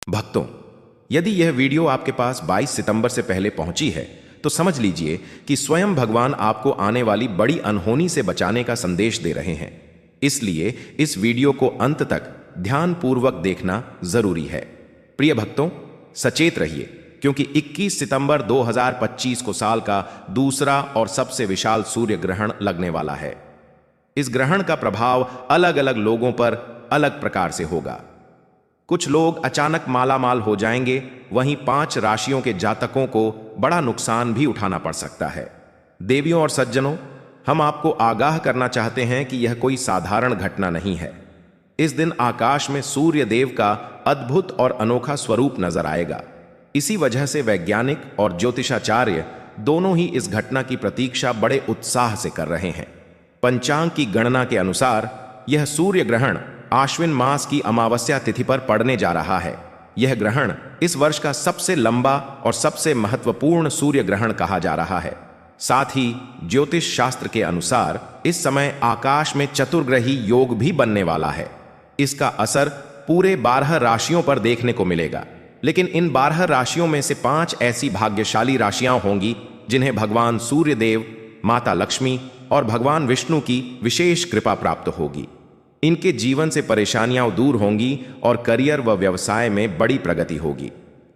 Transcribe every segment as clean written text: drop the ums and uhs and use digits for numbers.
भक्तों, यदि यह वीडियो आपके पास 22 सितंबर से पहले पहुंची है तो समझ लीजिए कि स्वयं भगवान आपको आने वाली बड़ी अनहोनी से बचाने का संदेश दे रहे हैं। इसलिए इस वीडियो को अंत तक ध्यानपूर्वक देखना जरूरी है। प्रिय भक्तों, सचेत रहिए क्योंकि 21 सितंबर 2025 को साल का दूसरा और सबसे विशाल सूर्य ग्रहण लगने वाला है। इस ग्रहण का प्रभाव अलग अलग लोगों पर अलग प्रकार से होगा। कुछ लोग अचानक मालामाल हो जाएंगे, वहीं 5 राशियों के जातकों को बड़ा नुकसान भी उठाना पड़ सकता है। देवियों और सज्जनों, हम आपको आगाह करना चाहते हैं कि यह कोई साधारण घटना नहीं है। इस दिन आकाश में सूर्य देव का अद्भुत और अनोखा स्वरूप नजर आएगा। इसी वजह से वैज्ञानिक और ज्योतिषाचार्य दोनों ही इस घटना की प्रतीक्षा बड़े उत्साह से कर रहे हैं। पंचांग की गणना के अनुसार यह सूर्य ग्रहण आश्विन मास की अमावस्या तिथि पर पड़ने जा रहा है। यह ग्रहण इस वर्ष का सबसे लंबा और सबसे महत्वपूर्ण सूर्य ग्रहण कहा जा रहा है। साथ ही ज्योतिष शास्त्र के अनुसार इस समय आकाश में चतुर्ग्रही योग भी बनने वाला है। इसका असर पूरे 12 राशियों पर देखने को मिलेगा, लेकिन इन 12 राशियों में से 5 ऐसी भाग्यशाली राशियां होंगी जिन्हें भगवान सूर्यदेव, माता लक्ष्मी और भगवान विष्णु की विशेष कृपा प्राप्त होगी। इनके जीवन से परेशानियां दूर होंगी और करियर व व्यवसाय में बड़ी प्रगति होगी।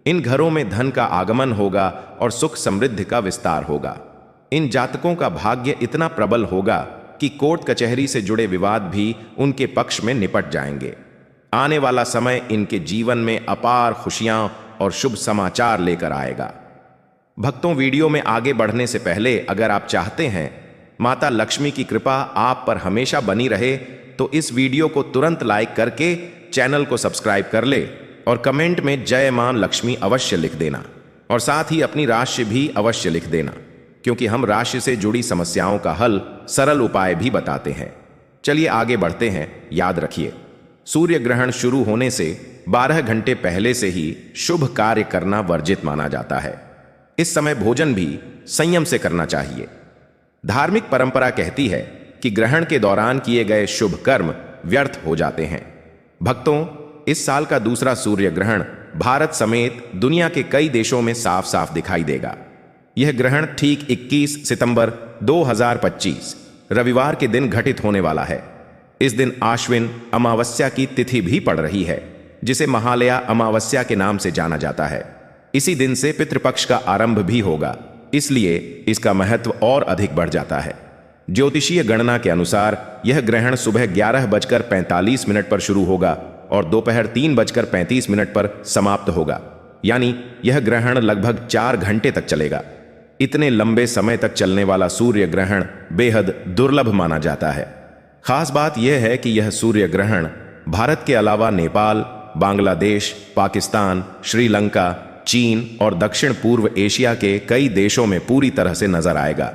इन घरों में धन का आगमन होगा और सुख समृद्धि का विस्तार होगा। इन जातकों का भाग्य इतना प्रबल होगा कि कोर्ट कचहरी से जुड़े विवाद भी उनके पक्ष में निपट जाएंगे। आने वाला समय इनके जीवन में अपार खुशियां और शुभ समाचार लेकर आएगा। भक्तों, वीडियो में आगे बढ़ने से पहले अगर आप चाहते हैं माता लक्ष्मी की कृपा आप पर हमेशा बनी रहे तो इस वीडियो को तुरंत लाइक करके चैनल को सब्सक्राइब कर ले और कमेंट में जय मां लक्ष्मी अवश्य लिख देना और साथ ही अपनी राशि भी अवश्य लिख देना, क्योंकि हम राशि से जुड़ी समस्याओं का हल सरल उपाय भी बताते हैं। चलिए आगे बढ़ते हैं। याद रखिए, सूर्य ग्रहण शुरू होने से 12 घंटे पहले से ही शुभ कार्य करना वर्जित माना जाता है। इस समय भोजन भी संयम से करना चाहिए। धार्मिक परंपरा कहती है कि ग्रहण के दौरान किए गए शुभ कर्म व्यर्थ हो जाते हैं। भक्तों, इस साल का दूसरा सूर्य ग्रहण भारत समेत दुनिया के कई देशों में साफ साफ दिखाई देगा। यह ग्रहण ठीक 21 सितंबर 2025 रविवार के दिन घटित होने वाला है। इस दिन आश्विन अमावस्या की तिथि भी पड़ रही है, जिसे महालया अमावस्या के नाम से जाना जाता है। इसी दिन से पितृपक्ष का आरंभ भी होगा, इसलिए इसका महत्व और अधिक बढ़ जाता है। ज्योतिषीय गणना के अनुसार यह ग्रहण सुबह 11:45 पर शुरू होगा और दोपहर 3:35 पर समाप्त होगा, यानी यह ग्रहण लगभग 4 घंटे तक चलेगा। इतने लंबे समय तक चलने वाला सूर्य ग्रहण बेहद दुर्लभ माना जाता है। खास बात यह है कि यह सूर्य ग्रहण भारत के अलावा नेपाल, बांग्लादेश, पाकिस्तान, श्रीलंका, चीन और दक्षिण पूर्व एशिया के कई देशों में पूरी तरह से नजर आएगा।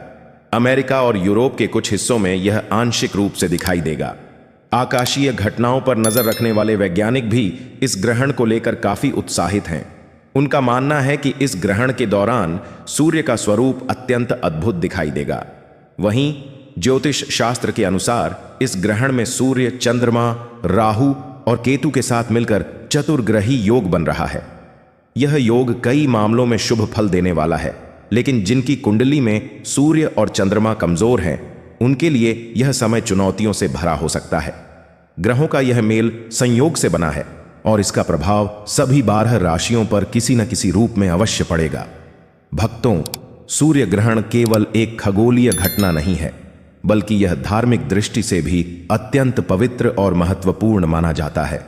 अमेरिका और यूरोप के कुछ हिस्सों में यह आंशिक रूप से दिखाई देगा। आकाशीय घटनाओं पर नजर रखने वाले वैज्ञानिक भी इस ग्रहण को लेकर काफी उत्साहित हैं। उनका मानना है कि इस ग्रहण के दौरान सूर्य का स्वरूप अत्यंत अद्भुत दिखाई देगा। वहीं ज्योतिष शास्त्र के अनुसार इस ग्रहण में सूर्य, चंद्रमा, राहु और केतु के साथ मिलकर चतुर्ग्रही योग बन रहा है। यह योग कई मामलों में शुभ फल देने वाला है, लेकिन जिनकी कुंडली में सूर्य और चंद्रमा कमजोर हैं, उनके लिए यह समय चुनौतियों से भरा हो सकता है। ग्रहों का यह मेल संयोग से बना है और इसका प्रभाव सभी 12 राशियों पर किसी न किसी रूप में अवश्य पड़ेगा। भक्तों, सूर्य ग्रहण केवल एक खगोलीय घटना नहीं है, बल्कि यह धार्मिक दृष्टि से भी अत्यंत पवित्र और महत्वपूर्ण माना जाता है।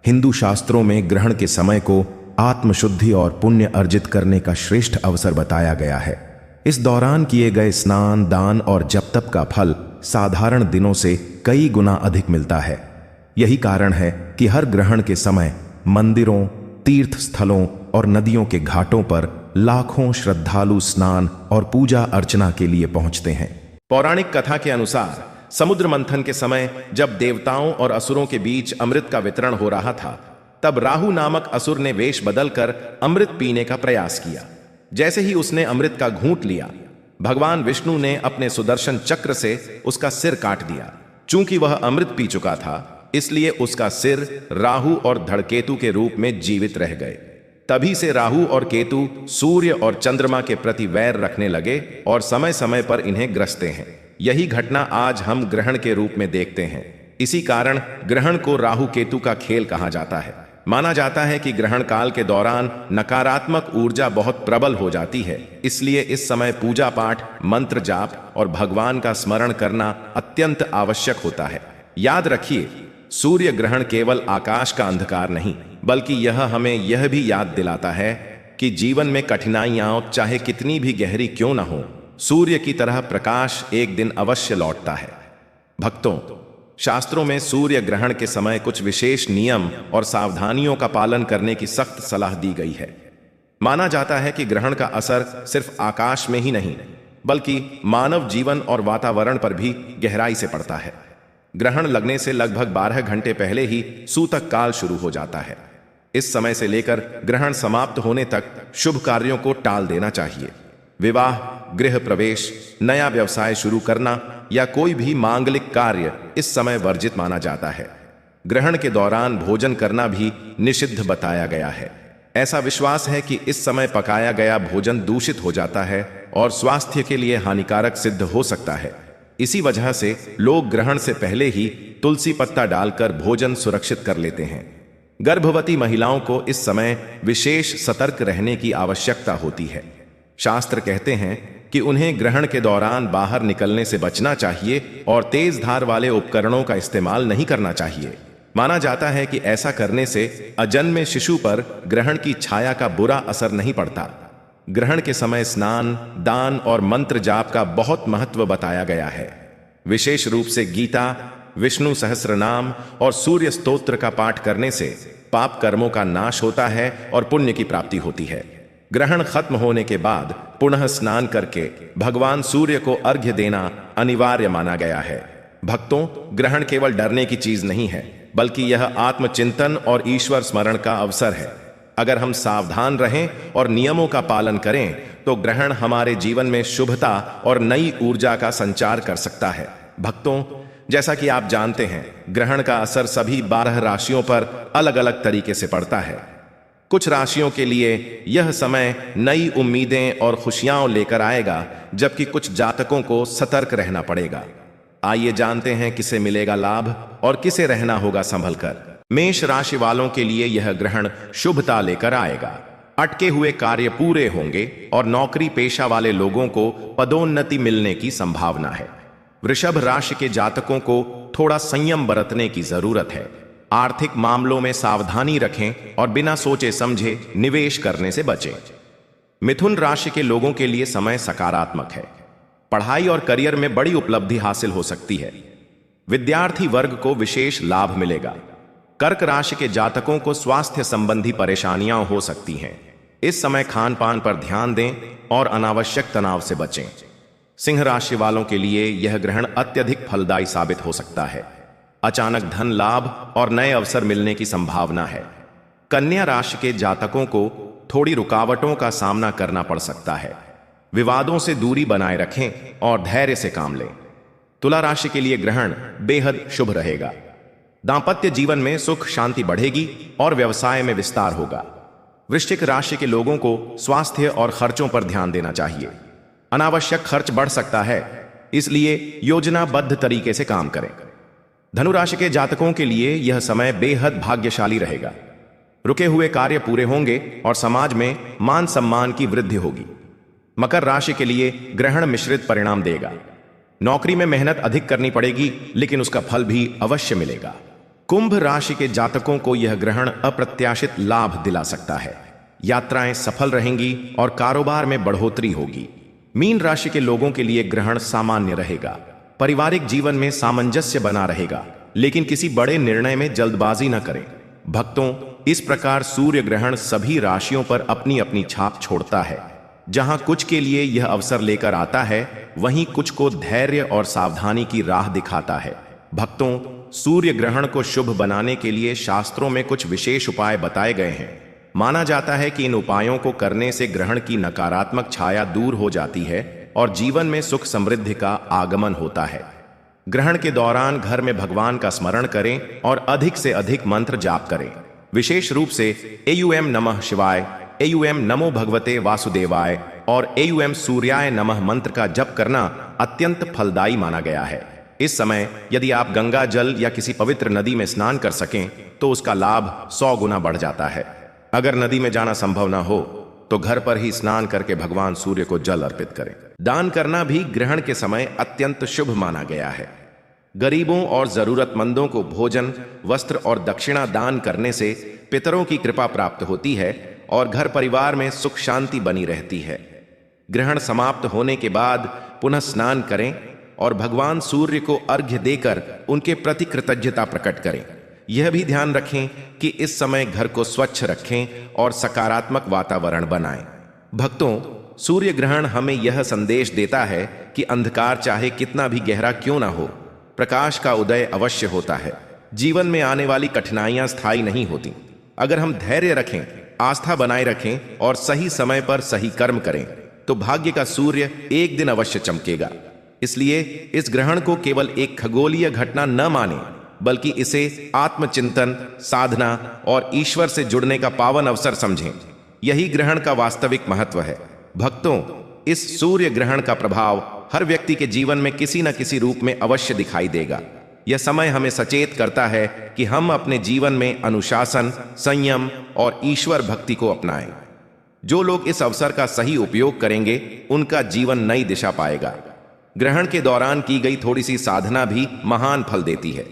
हिंदू शास्त्रों में ग्रहण के समय को आत्मशुद्धि और पुण्य अर्जित करने का श्रेष्ठ अवसर बताया गया है। इस दौरान किए गए स्नान, दान और जप तप का फल साधारण दिनों से कई गुना अधिक मिलता है। यही कारण है कि हर ग्रहण के समय मंदिरों, तीर्थ स्थलों और नदियों के घाटों पर लाखों श्रद्धालु स्नान और पूजा अर्चना के लिए पहुंचते हैं। पौराणिक कथा के अनुसार समुद्र मंथन के समय जब देवताओं और असुरों के बीच अमृत का वितरण हो रहा था, तब राहु नामक असुर ने वेश बदलकर अमृत पीने का प्रयास किया। जैसे ही उसने अमृत का घूंट लिया, भगवान विष्णु ने अपने सुदर्शन चक्र से उसका सिर काट दिया। चूंकि वह अमृत पी चुका था, इसलिए उसका सिर राहु और धड़केतु के रूप में जीवित रह गए। तभी से राहु और केतु सूर्य और चंद्रमा के प्रति वैर रखने लगे और समय समय पर इन्हें ग्रसते हैं। यही घटना आज हम ग्रहण के रूप में देखते हैं। इसी कारण ग्रहण को राहु केतु का खेल कहा जाता है। माना जाता है कि ग्रहण काल के दौरान नकारात्मक ऊर्जा बहुत प्रबल हो जाती है, इसलिए इस समय पूजा पाठ, मंत्र जाप और भगवान का स्मरण करना अत्यंत आवश्यक होता है। याद रखिए, सूर्य ग्रहण केवल आकाश का अंधकार नहीं, बल्कि यह हमें यह भी याद दिलाता है कि जीवन में कठिनाइयां चाहे कितनी भी गहरी क्यों न हो, सूर्य की तरह प्रकाश एक दिन अवश्य लौटता है। भक्तों, शास्त्रों में सूर्य ग्रहण के समय कुछ विशेष नियम और सावधानियों का पालन करने की सख्त सलाह दी गई है। माना जाता है कि ग्रहण का असर सिर्फ आकाश में ही नहीं, बल्कि मानव जीवन और वातावरण पर भी गहराई से पड़ता है। ग्रहण लगने से लगभग 12 घंटे पहले ही सूतक काल शुरू हो जाता है। इस समय से लेकर ग्रहण समाप्त होने तक शुभ कार्यों को टाल देना चाहिए। विवाह, गृह प्रवेश, नया व्यवसाय शुरू करना या कोई भी मांगलिक कार्य इस समय वर्जित माना जाता है। ग्रहण के दौरान भोजन करना भी निषिद्ध बताया गया है। ऐसा विश्वास है कि इस समय पकाया गया भोजन दूषित हो जाता है और स्वास्थ्य के लिए हानिकारक सिद्ध हो सकता है। इसी वजह से लोग ग्रहण से पहले ही तुलसी पत्ता डालकर भोजन सुरक्षित कर लेते हैं। गर्भवती महिलाओं को इस समय विशेष सतर्क रहने की आवश्यकता होती है। शास्त्र कहते हैं कि उन्हें ग्रहण के दौरान बाहर निकलने से बचना चाहिए और तेज धार वाले उपकरणों का इस्तेमाल नहीं करना चाहिए। माना जाता है कि ऐसा करने से अजन्मे शिशु पर ग्रहण की छाया का बुरा असर नहीं पड़ता। ग्रहण के समय स्नान, दान और मंत्र जाप का बहुत महत्व बताया गया है। विशेष रूप से गीता, विष्णु सहस्रनाम और सूर्य स्तोत्र का पाठ करने से पाप कर्मों का नाश होता है और पुण्य की प्राप्ति होती है। ग्रहण खत्म होने के बाद पुनः स्नान करके भगवान सूर्य को अर्घ्य देना अनिवार्य माना गया है। भक्तों, ग्रहण केवल डरने की चीज नहीं है, बल्कि यह आत्मचिंतन और ईश्वर स्मरण का अवसर है। अगर हम सावधान रहें और नियमों का पालन करें तो ग्रहण हमारे जीवन में शुभता और नई ऊर्जा का संचार कर सकता है। भक्तों, जैसा कि आप जानते हैं, ग्रहण का असर सभी 12 राशियों पर अलग अलग तरीके से पड़ता है। कुछ राशियों के लिए यह समय नई उम्मीदें और खुशियां लेकर आएगा, जबकि कुछ जातकों को सतर्क रहना पड़ेगा। आइए जानते हैं किसे मिलेगा लाभ और किसे रहना होगा संभल कर। मेष राशि वालों के लिए यह ग्रहण शुभता लेकर आएगा। अटके हुए कार्य पूरे होंगे और नौकरी पेशा वाले लोगों को पदोन्नति मिलने की संभावना है। वृषभ राशि के जातकों को थोड़ा संयम बरतने की जरूरत है। आर्थिक मामलों में सावधानी रखें और बिना सोचे समझे निवेश करने से बचें। मिथुन राशि के लोगों के लिए समय सकारात्मक है। पढ़ाई और करियर में बड़ी उपलब्धि हासिल हो सकती है। विद्यार्थी वर्ग को विशेष लाभ मिलेगा। कर्क राशि के जातकों को स्वास्थ्य संबंधी परेशानियां हो सकती हैं। इस समय खान पान पर ध्यान दें और अनावश्यक तनाव से बचें। सिंह राशि वालों के लिए यह ग्रहण अत्यधिक फलदायी साबित हो सकता है। अचानक धन लाभ और नए अवसर मिलने की संभावना है। कन्या राशि के जातकों को थोड़ी रुकावटों का सामना करना पड़ सकता है। विवादों से दूरी बनाए रखें और धैर्य से काम लें। तुला राशि के लिए ग्रहण बेहद शुभ रहेगा। दांपत्य जीवन में सुख शांति बढ़ेगी और व्यवसाय में विस्तार होगा। वृश्चिक राशि के लोगों को स्वास्थ्य और खर्चों पर ध्यान देना चाहिए। अनावश्यक खर्च बढ़ सकता है, इसलिए योजनाबद्ध तरीके से काम करें। धनु राशि के जातकों के लिए यह समय बेहद भाग्यशाली रहेगा। रुके हुए कार्य पूरे होंगे और समाज में मान सम्मान की वृद्धि होगी। मकर राशि के लिए ग्रहण मिश्रित परिणाम देगा। नौकरी में मेहनत अधिक करनी पड़ेगी, लेकिन उसका फल भी अवश्य मिलेगा। कुंभ राशि के जातकों को यह ग्रहण अप्रत्याशित लाभ दिला सकता है। यात्राएं सफल रहेंगी और कारोबार में बढ़ोतरी होगी। मीन राशि के लोगों के लिए ग्रहण सामान्य रहेगा। पारिवारिक जीवन में सामंजस्य बना रहेगा, लेकिन किसी बड़े निर्णय में जल्दबाजी न करें। भक्तों, इस प्रकार सूर्य ग्रहण सभी राशियों पर अपनी अपनी छाप छोड़ता है। जहां कुछ के लिए यह अवसर लेकर आता है, वहीं कुछ को धैर्य और सावधानी की राह दिखाता है। भक्तों, सूर्य ग्रहण को शुभ बनाने के लिए शास्त्रों में कुछ विशेष उपाय बताए गए हैं। माना जाता है कि इन उपायों को करने से ग्रहण की नकारात्मक छाया दूर हो जाती है और जीवन में सुख समृद्धि का आगमन होता है। ग्रहण के दौरान घर में भगवान का स्मरण करें और अधिक से अधिक मंत्र जाप करें। विशेष रूप से एयूएम नमः शिवाय, एयूएम नमो भगवते वासुदेवाय और एयूएम सूर्याय नमः मंत्र का जप करना अत्यंत फलदायी माना गया है। इस समय यदि आप गंगा जल या किसी पवित्र नदी में स्नान कर सकें तो उसका लाभ 100 गुना बढ़ जाता है। अगर नदी में जाना संभव ना हो तो घर पर ही स्नान करके भगवान सूर्य को जल अर्पित करें। दान करना भी ग्रहण के समय अत्यंत शुभ माना गया है। गरीबों और जरूरतमंदों को भोजन, वस्त्र और दक्षिणा दान करने से पितरों की कृपा प्राप्त होती है और घर परिवार में सुख शांति बनी रहती है। ग्रहण समाप्त होने के बाद पुनः स्नान करें और भगवान सूर्य को अर्घ्य देकर उनके प्रति कृतज्ञता प्रकट करें। यह भी ध्यान रखें कि इस समय घर को स्वच्छ रखें और सकारात्मक वातावरण बनाएं। भक्तों, सूर्य ग्रहण हमें यह संदेश देता है कि अंधकार चाहे कितना भी गहरा क्यों ना हो, प्रकाश का उदय अवश्य होता है। जीवन में आने वाली कठिनाइयां स्थायी नहीं होती। अगर हम धैर्य रखें, आस्था बनाए रखें और सही समय पर सही कर्म करें तो भाग्य का सूर्य एक दिन अवश्य चमकेगा। इसलिए इस ग्रहण को केवल एक खगोलीय घटना न माने, बल्कि इसे आत्मचिंतन, साधना और ईश्वर से जुड़ने का पावन अवसर समझें। यही ग्रहण का वास्तविक महत्व है। भक्तों, इस सूर्य ग्रहण का प्रभाव हर व्यक्ति के जीवन में किसी न किसी रूप में अवश्य दिखाई देगा। यह समय हमें सचेत करता है कि हम अपने जीवन में अनुशासन, संयम और ईश्वर भक्ति को अपनाएं। जो लोग इस अवसर का सही उपयोग करेंगे उनका जीवन नई दिशा पाएगा। ग्रहण के दौरान की गई थोड़ी सी साधना भी महान फल देती है।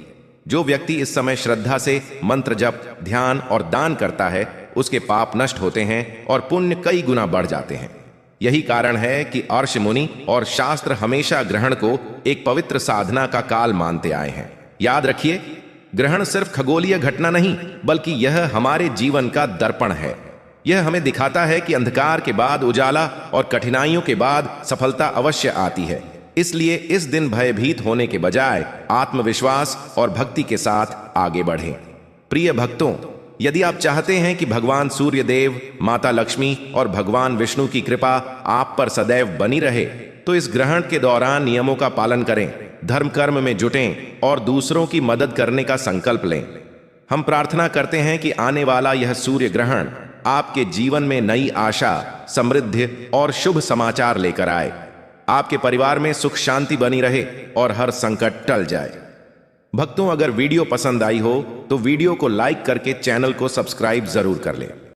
जो व्यक्ति इस समय श्रद्धा से मंत्र जप, ध्यान और दान करता है उसके पाप नष्ट होते हैं और पुण्य कई गुना बढ़ जाते हैं। यही कारण है कि अर्ष मुनि और शास्त्र हमेशा ग्रहण को एक पवित्र साधना का काल मानते आए हैं। याद रखिए, ग्रहण सिर्फ खगोलीय घटना नहीं बल्कि यह हमारे जीवन का दर्पण है। यह हमें दिखाता है कि अंधकार के बाद उजाला और कठिनाइयों के बाद सफलता अवश्य आती है। इसलिए इस दिन भयभीत होने के बजाय आत्मविश्वास और भक्ति के साथ आगे बढ़ें। प्रिय भक्तों, यदि आप चाहते हैं कि भगवान सूर्य देव, माता लक्ष्मी और भगवान विष्णु की कृपा आप पर सदैव बनी रहे तो इस ग्रहण के दौरान नियमों का पालन करें, धर्म कर्म में जुटें और दूसरों की मदद करने का संकल्प लें। हम प्रार्थना करते हैं कि आने वाला यह सूर्य ग्रहण आपके जीवन में नई आशा, समृद्धि और शुभ समाचार लेकर आए। आपके परिवार में सुख शांति बनी रहे और हर संकट टल जाए। भक्तों, अगर वीडियो पसंद आई हो तो वीडियो को लाइक करके चैनल को सब्सक्राइब जरूर कर लें।